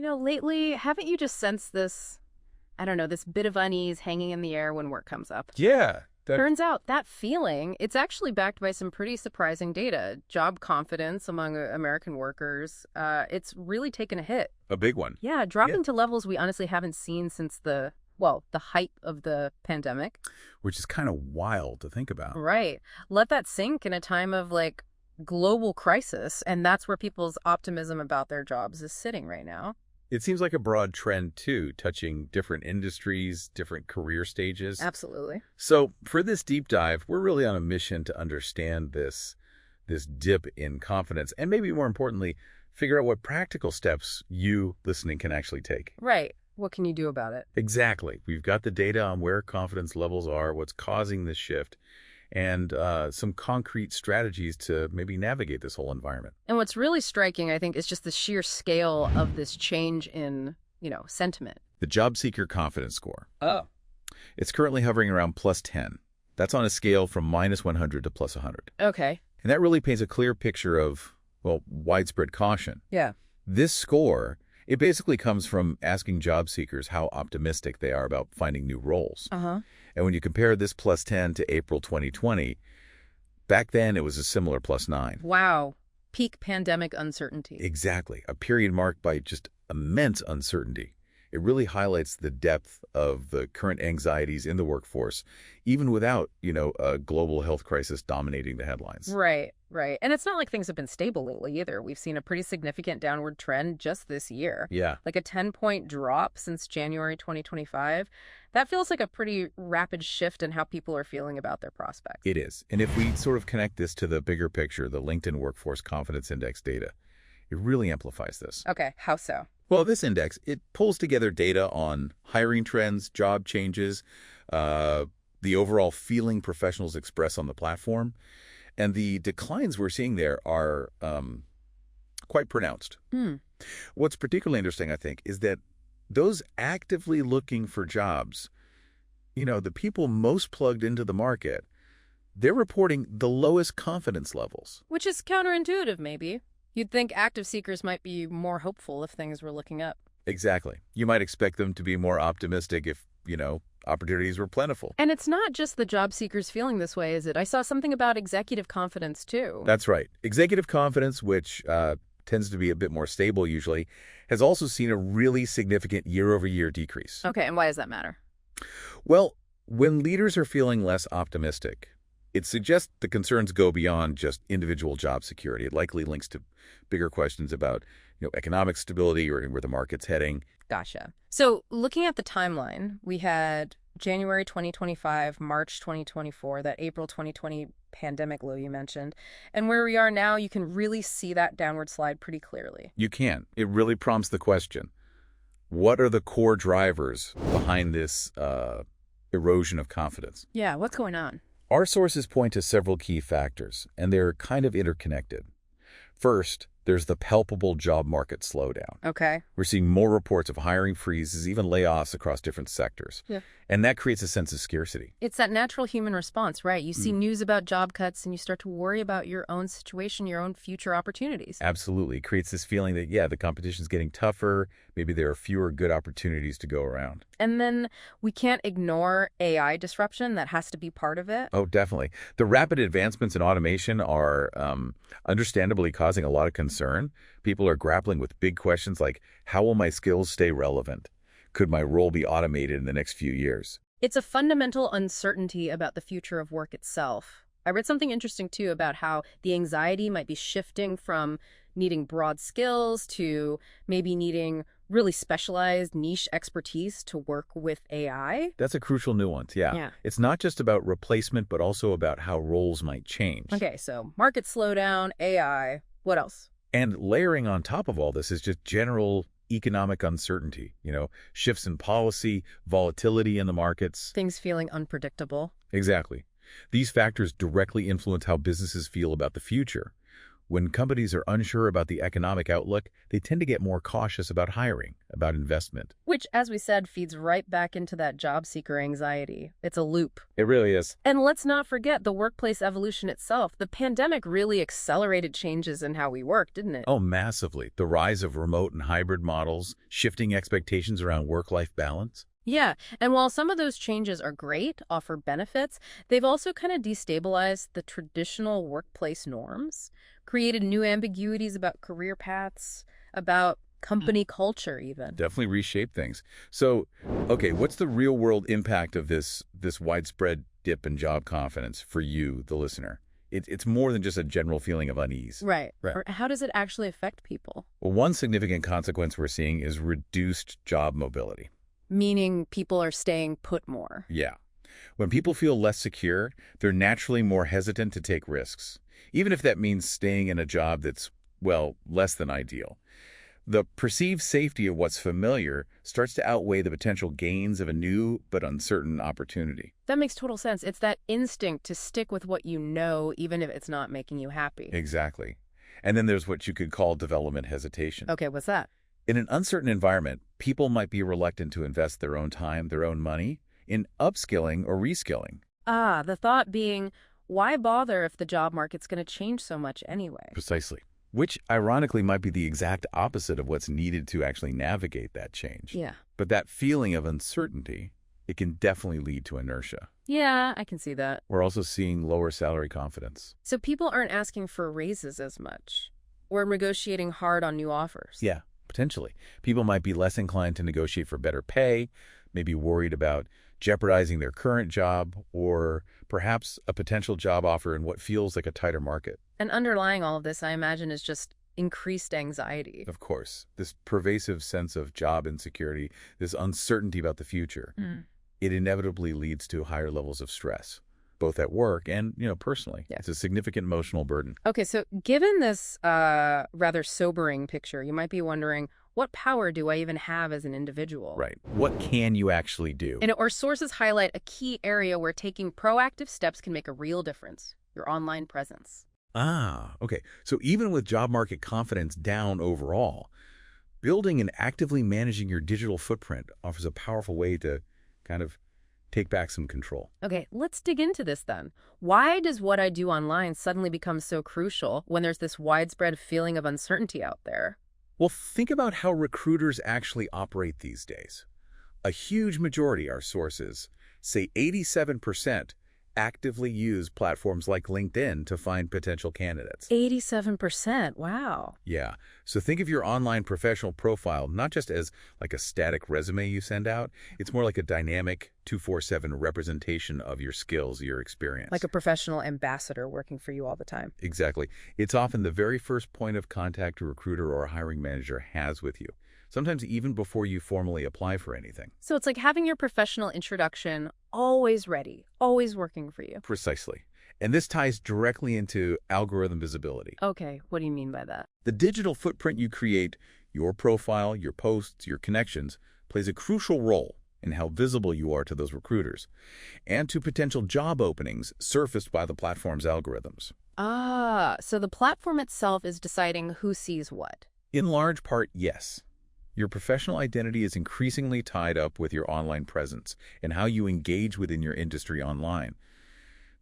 Lately, haven't you just sensed this, I don't know, this bit of unease hanging in the air when work comes up? Yeah, Turns out that feeling, it's actually backed by some pretty surprising data. Job confidence among American workers, it's really taken a hit. a big one. Yeah, Yeah. dropping to levels we honestly haven't seen since the height of the pandemic. Which is kind of wild to think about. Right. Let that sink in a time of global crisis, and that's where people's optimism about their jobs is sitting right now. It seems like a broad trend, too, touching different industries, different career stages. Absolutely. So for this deep dive, we're really on a mission to understand this dip in confidence, and maybe more importantly, figure out what practical steps you listening can actually take. Right. What can you do about it? Exactly. We've got the data on where confidence levels are, what's causing this shift, and some concrete strategies to maybe navigate this whole environment. And what's really striking, I think, is just the sheer scale of this change in, sentiment. The job seeker confidence score. Oh. It's currently hovering around plus 10. That's on a scale from minus 100 to plus 100. Okay. And that really paints a clear picture of, well, widespread caution. Yeah. This score, it basically comes from asking job seekers how optimistic they are about finding new roles. Uh-huh. And when you compare this plus 10 to April 2020, back then it was a similar plus 9. Wow. Peak pandemic uncertainty. Exactly. A period marked by just immense uncertainty. It really highlights the depth of the current anxieties in the workforce, even without, a global health crisis dominating the headlines. Right, right. And it's not like things have been stable lately either. We've seen a pretty significant downward trend just this year. Yeah. Like a 10-point drop since January 2025. That feels like a pretty rapid shift in how people are feeling about their prospects. It is. And if we sort of connect this to the bigger picture, the LinkedIn Workforce Confidence Index data, it really amplifies this. Okay, how so? Well, this index, it pulls together data on hiring trends, job changes, the overall feeling professionals express on the platform. And the declines we're seeing there are quite pronounced. What's particularly interesting, I think, is that those actively looking for jobs, the people most plugged into the market, they're reporting the lowest confidence levels. Which is counterintuitive, maybe. You'd think active seekers might be more hopeful if things were looking up. Exactly. You might expect them to be more optimistic if, opportunities were plentiful. And it's not just the job seekers feeling this way, is it? I saw something about executive confidence, too. That's right. Executive confidence, which tends to be a bit more stable usually, has also seen a really significant year-over-year decrease. Okay, and why does that matter? Well, when leaders are feeling less optimistic, it suggests the concerns go beyond just individual job security. It likely links to bigger questions about, economic stability or where the market's heading. Gotcha. So looking at the timeline, we had January 2025, March 2024, that April 2020 pandemic low you mentioned. And where we are now, you can really see that downward slide pretty clearly. You can. It really prompts the question, what are the core drivers behind this erosion of confidence? Yeah, what's going on? Our sources point to several key factors, and they're kind of interconnected. First, there's the palpable job market slowdown. Okay. We're seeing more reports of hiring freezes, even layoffs across different sectors. Yeah. And that creates a sense of scarcity. It's that natural human response, right? You see news about job cuts and you start to worry about your own situation, your own future opportunities. Absolutely. It creates this feeling that, the competition's getting tougher. Maybe there are fewer good opportunities to go around. And then we can't ignore AI disruption. That has to be part of it. Oh, definitely. The rapid advancements in automation are understandably causing a lot of concern. People are grappling with big questions like, how will my skills stay relevant? Could my role be automated in the next few years? It's a fundamental uncertainty about the future of work itself. I read something interesting, too, about how the anxiety might be shifting from needing broad skills to maybe needing really specialized niche expertise to work with AI. That's a crucial nuance, Yeah. It's not just about replacement, but also about how roles might change. Okay, so market slowdown, AI, what else? And layering on top of all this is just general economic uncertainty, shifts in policy, volatility in the markets. Things feeling unpredictable. Exactly. These factors directly influence how businesses feel about the future, When companies are unsure about the economic outlook, they tend to get more cautious about hiring, about investment. Which, as we said, feeds right back into that job seeker anxiety. It's a loop. It really is. And let's not forget the workplace evolution itself. The pandemic really accelerated changes in how we work, didn't it? Oh, massively. The rise of remote and hybrid models, shifting expectations around work-life balance. Yeah, and while some of those changes are great, offer benefits, they've also kind of destabilized the traditional workplace norms, created new ambiguities about career paths, about company culture even. Definitely reshape things. So, okay, what's the real-world impact of this widespread dip in job confidence for you, the listener? It's more than just a general feeling of unease. Right. Right. Or how does it actually affect people? Well, one significant consequence we're seeing is reduced job mobility. Meaning people are staying put more. Yeah. When people feel less secure, they're naturally more hesitant to take risks, even if that means staying in a job that's, well, less than ideal. The perceived safety of what's familiar starts to outweigh the potential gains of a new but uncertain opportunity. That makes total sense. It's that instinct to stick with what you know, even if it's not making you happy. Exactly. And then there's what you could call development hesitation. Okay, what's that? In an uncertain environment, people might be reluctant to invest their own time, their own money, in upskilling or reskilling. Ah, the thought being, why bother if the job market's going to change so much anyway? Precisely. Which, ironically, might be the exact opposite of what's needed to actually navigate that change. Yeah. But that feeling of uncertainty, it can definitely lead to inertia. Yeah, I can see that. We're also seeing lower salary confidence. So people aren't asking for raises as much. We're negotiating hard on new offers. Yeah, potentially. People might be less inclined to negotiate for better pay, maybe worried about jeopardizing their current job, or perhaps a potential job offer in what feels like a tighter market. And underlying all of this, I imagine, is just increased anxiety. Of course, this pervasive sense of job insecurity, this uncertainty about the future, it inevitably leads to higher levels of stress, both at work and, personally. Yeah. It's a significant emotional burden. Okay, so given this rather sobering picture, you might be wondering, what power do I even have as an individual? Right. What can you actually do? And our sources highlight a key area where taking proactive steps can make a real difference: your online presence. Ah, okay. So even with job market confidence down overall, building and actively managing your digital footprint offers a powerful way to kind of take back some control. Okay, let's dig into this then. Why does what I do online suddenly become so crucial when there's this widespread feeling of uncertainty out there? Well, think about how recruiters actually operate these days. A huge majority, our sources say 87%, actively use platforms like LinkedIn to find potential candidates. 87%, wow. Yeah. So think of your online professional profile not just as like a static resume you send out. It's more like a dynamic 24/7 representation of your skills, your experience. Like a professional ambassador working for you all the time. Exactly. It's often the very first point of contact a recruiter or a hiring manager has with you, sometimes even before you formally apply for anything. So it's like having your professional introduction always ready, always working for you. Precisely. And this ties directly into algorithm visibility. Okay, what do you mean by that? The digital footprint you create, your profile, your posts, your connections, plays a crucial role in how visible you are to those recruiters and to potential job openings surfaced by the platform's algorithms. Ah, so the platform itself is deciding who sees what. In large part, yes. Your professional identity is increasingly tied up with your online presence and how you engage within your industry online.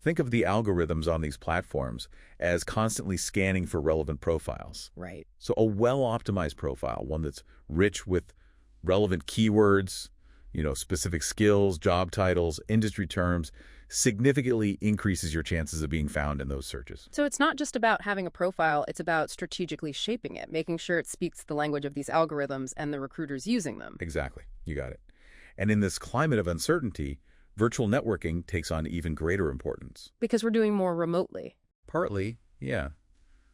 Think of the algorithms on these platforms as constantly scanning for relevant profiles. Right. So a well-optimized profile, one that's rich with relevant keywords, specific skills, job titles, industry terms, significantly increases your chances of being found in those searches. So it's not just about having a profile, it's about strategically shaping it, making sure it speaks the language of these algorithms and the recruiters using them. Exactly. You got it. And in this climate of uncertainty, virtual networking takes on even greater importance. Because we're doing more remotely. Partly, yeah.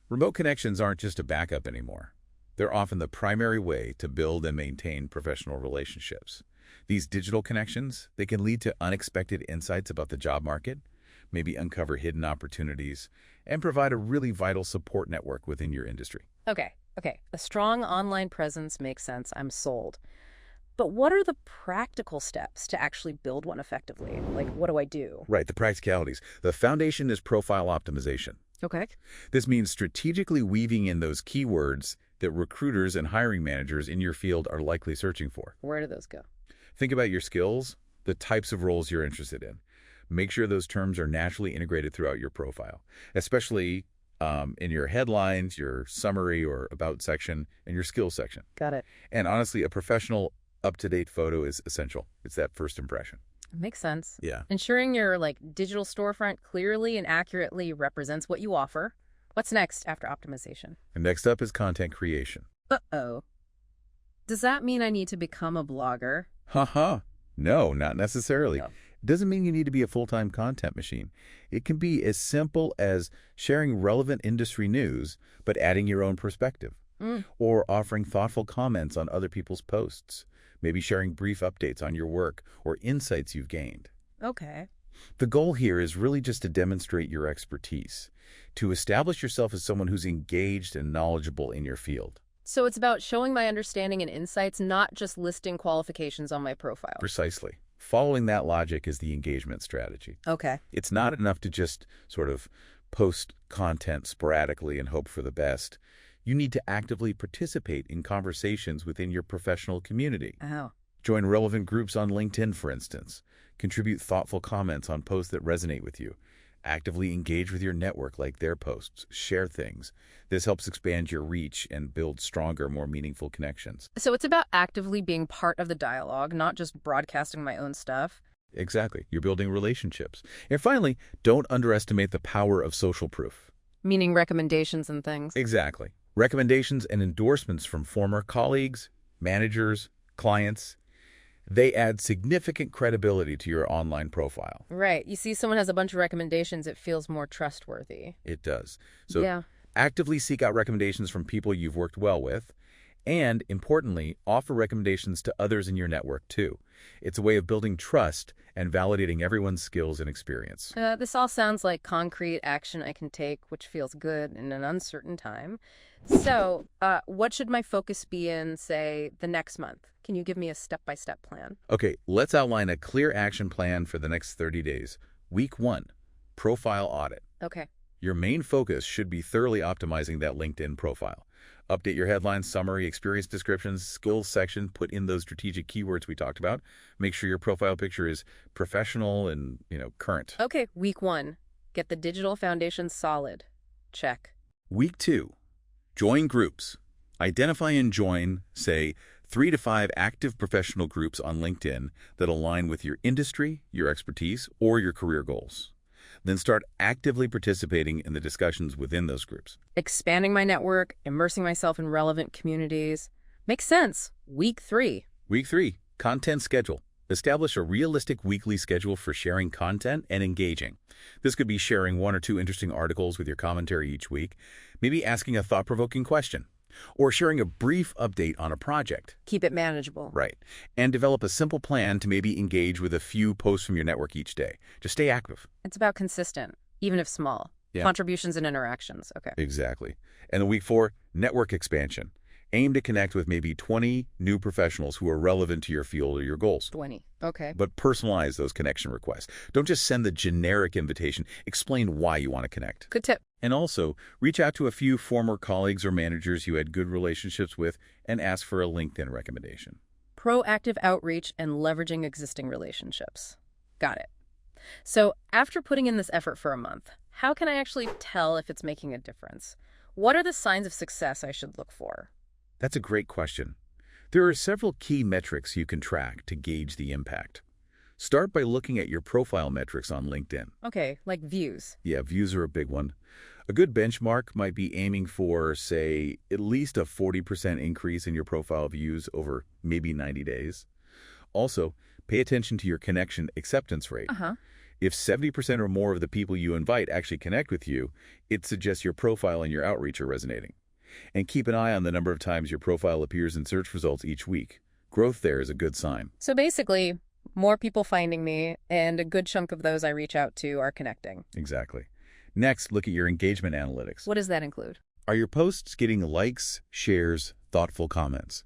Remote connections aren't just a backup anymore. They're often the primary way to build and maintain professional relationships. These digital connections, they can lead to unexpected insights about the job market, maybe uncover hidden opportunities, and provide a really vital support network within your industry. Okay. A strong online presence makes sense. I'm sold. But what are the practical steps to actually build one effectively? Like, what do I do? Right, the practicalities. The foundation is profile optimization. Okay. This means strategically weaving in those keywords that recruiters and hiring managers in your field are likely searching for. Where do those go? Think about your skills, the types of roles you're interested in. Make sure those terms are naturally integrated throughout your profile, especially in your headlines, your summary or about section, and your skills section. Got it. And honestly, a professional, up-to-date photo is essential. It's that first impression. Makes sense. Yeah. Ensuring your digital storefront clearly and accurately represents what you offer. What's next after optimization? And next up is content creation. Uh-oh. Does that mean I need to become a blogger? Haha. No, not necessarily. No. It doesn't mean you need to be a full-time content machine. It can be as simple as sharing relevant industry news, but adding your own perspective. Or offering thoughtful comments on other people's posts. Maybe sharing brief updates on your work or insights you've gained. Okay. The goal here is really just to demonstrate your expertise, to establish yourself as someone who's engaged and knowledgeable in your field. So it's about showing my understanding and insights, not just listing qualifications on my profile. Precisely. Following that logic is the engagement strategy. Okay. It's not enough to just sort of post content sporadically and hope for the best. You need to actively participate in conversations within your professional community. Oh. Join relevant groups on LinkedIn, for instance. Contribute thoughtful comments on posts that resonate with you. Actively engage with your network, like their posts. Share things. This helps expand your reach and build stronger, more meaningful connections. So it's about actively being part of the dialogue, not just broadcasting my own stuff. Exactly. You're building relationships. And finally, don't underestimate the power of social proof. Meaning recommendations and things. Exactly. Recommendations and endorsements from former colleagues, managers, clients, they add significant credibility to your online profile. Right. You see someone has a bunch of recommendations, it feels more trustworthy. It does. So Yeah. actively seek out recommendations from people you've worked well with, and importantly, offer recommendations to others in your network too. It's a way of building trust and validating everyone's skills and experience. This all sounds like concrete action I can take, which feels good in an uncertain time. So, what should my focus be in, say, the next month? Can you give me a step-by-step plan? Okay, let's outline a clear action plan for the next 30 days. Week 1, profile audit. Okay. Your main focus should be thoroughly optimizing that LinkedIn profile. Update your headlines, summary, experience descriptions, skills section, put in those strategic keywords we talked about. Make sure your profile picture is professional and, current. Okay, week 1. Get the digital foundation solid. Check. Week 2, join groups. Identify and join, say, 3 to 5 active professional groups on LinkedIn that align with your industry, your expertise, or your career goals. Then start actively participating in the discussions within those groups. Expanding my network, immersing myself in relevant communities. Makes sense. Week 3. Week 3, content schedule. Establish a realistic weekly schedule for sharing content and engaging. This could be sharing 1 or 2 interesting articles with your commentary each week, maybe asking a thought-provoking question, or sharing a brief update on a project. Keep it manageable. Right. And develop a simple plan to maybe engage with a few posts from your network each day. Just stay active. It's about consistent, even if small. Yeah. Contributions and interactions. Okay. Exactly. And then week 4, network expansion. Aim to connect with maybe 20 new professionals who are relevant to your field or your goals. 20. Okay. But personalize those connection requests. Don't just send the generic invitation. Explain why you want to connect. Good tip. And also, reach out to a few former colleagues or managers you had good relationships with and ask for a LinkedIn recommendation. Proactive outreach and leveraging existing relationships. Got it. So after putting in this effort for a month, how can I actually tell if it's making a difference? What are the signs of success I should look for? That's a great question. There are several key metrics you can track to gauge the impact. Start by looking at your profile metrics on LinkedIn. Okay, like views. Yeah, views are a big one. A good benchmark might be aiming for, say, at least a 40% increase in your profile views over maybe 90 days. Also, pay attention to your connection acceptance rate. If 70% or more of the people you invite actually connect with you, it suggests your profile and your outreach are resonating. And keep an eye on the number of times your profile appears in search results each week. Growth there is a good sign. So basically, more people finding me, and a good chunk of those I reach out to are connecting. Exactly. Next, look at your engagement analytics. What does that include? Are your posts getting likes, shares, thoughtful comments?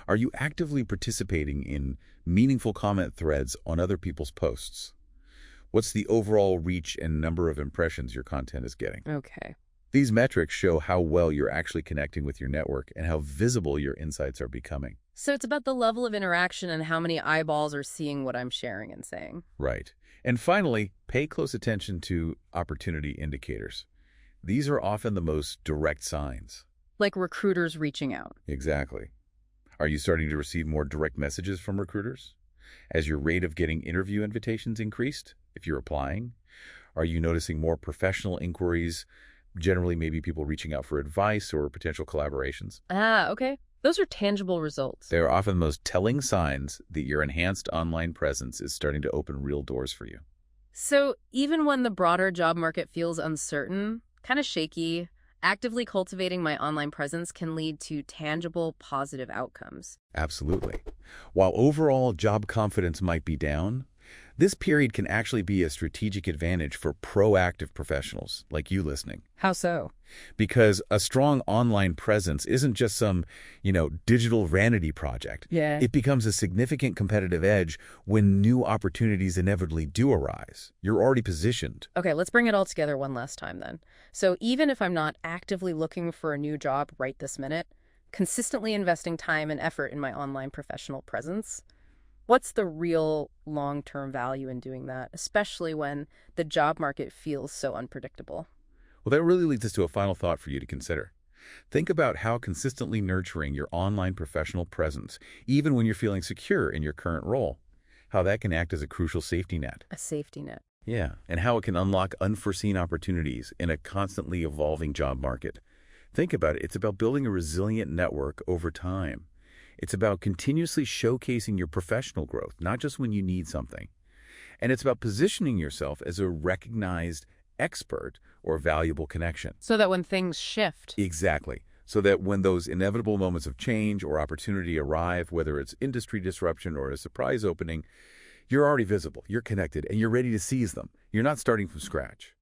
Are you actively participating in meaningful comment threads on other people's posts? What's the overall reach and number of impressions your content is getting? Okay. These metrics show how well you're actually connecting with your network and how visible your insights are becoming. So it's about the level of interaction and how many eyeballs are seeing what I'm sharing and saying. Right. And finally, pay close attention to opportunity indicators. These are often the most direct signs. Like recruiters reaching out. Exactly. Are you starting to receive more direct messages from recruiters? Has your rate of getting interview invitations increased if you're applying? Are you noticing more professional inquiries, generally maybe people reaching out for advice or potential collaborations? Ah, okay. Those are tangible results. They are often the most telling signs that your enhanced online presence is starting to open real doors for you. So even when the broader job market feels uncertain, kind of shaky, actively cultivating my online presence can lead to tangible, positive outcomes. Absolutely. While overall job confidence might be down, this period can actually be a strategic advantage for proactive professionals like you listening. How so? Because a strong online presence isn't just some, digital vanity project. Yeah. It becomes a significant competitive edge when new opportunities inevitably do arise. You're already positioned. Okay, let's bring it all together one last time then. So even if I'm not actively looking for a new job right this minute, consistently investing time and effort in my online professional presence, what's the real long-term value in doing that, especially when the job market feels so unpredictable? Well, that really leads us to a final thought for you to consider. Think about how consistently nurturing your online professional presence, even when you're feeling secure in your current role, how that can act as a crucial safety net. A safety net. Yeah, and how it can unlock unforeseen opportunities in a constantly evolving job market. Think about it. It's about building a resilient network over time. It's about continuously showcasing your professional growth, not just when you need something. And it's about positioning yourself as a recognized expert or valuable connection. So that when things shift. Exactly. So that when those inevitable moments of change or opportunity arrive, whether it's industry disruption or a surprise opening, you're already visible, you're connected, and you're ready to seize them. You're not starting from scratch.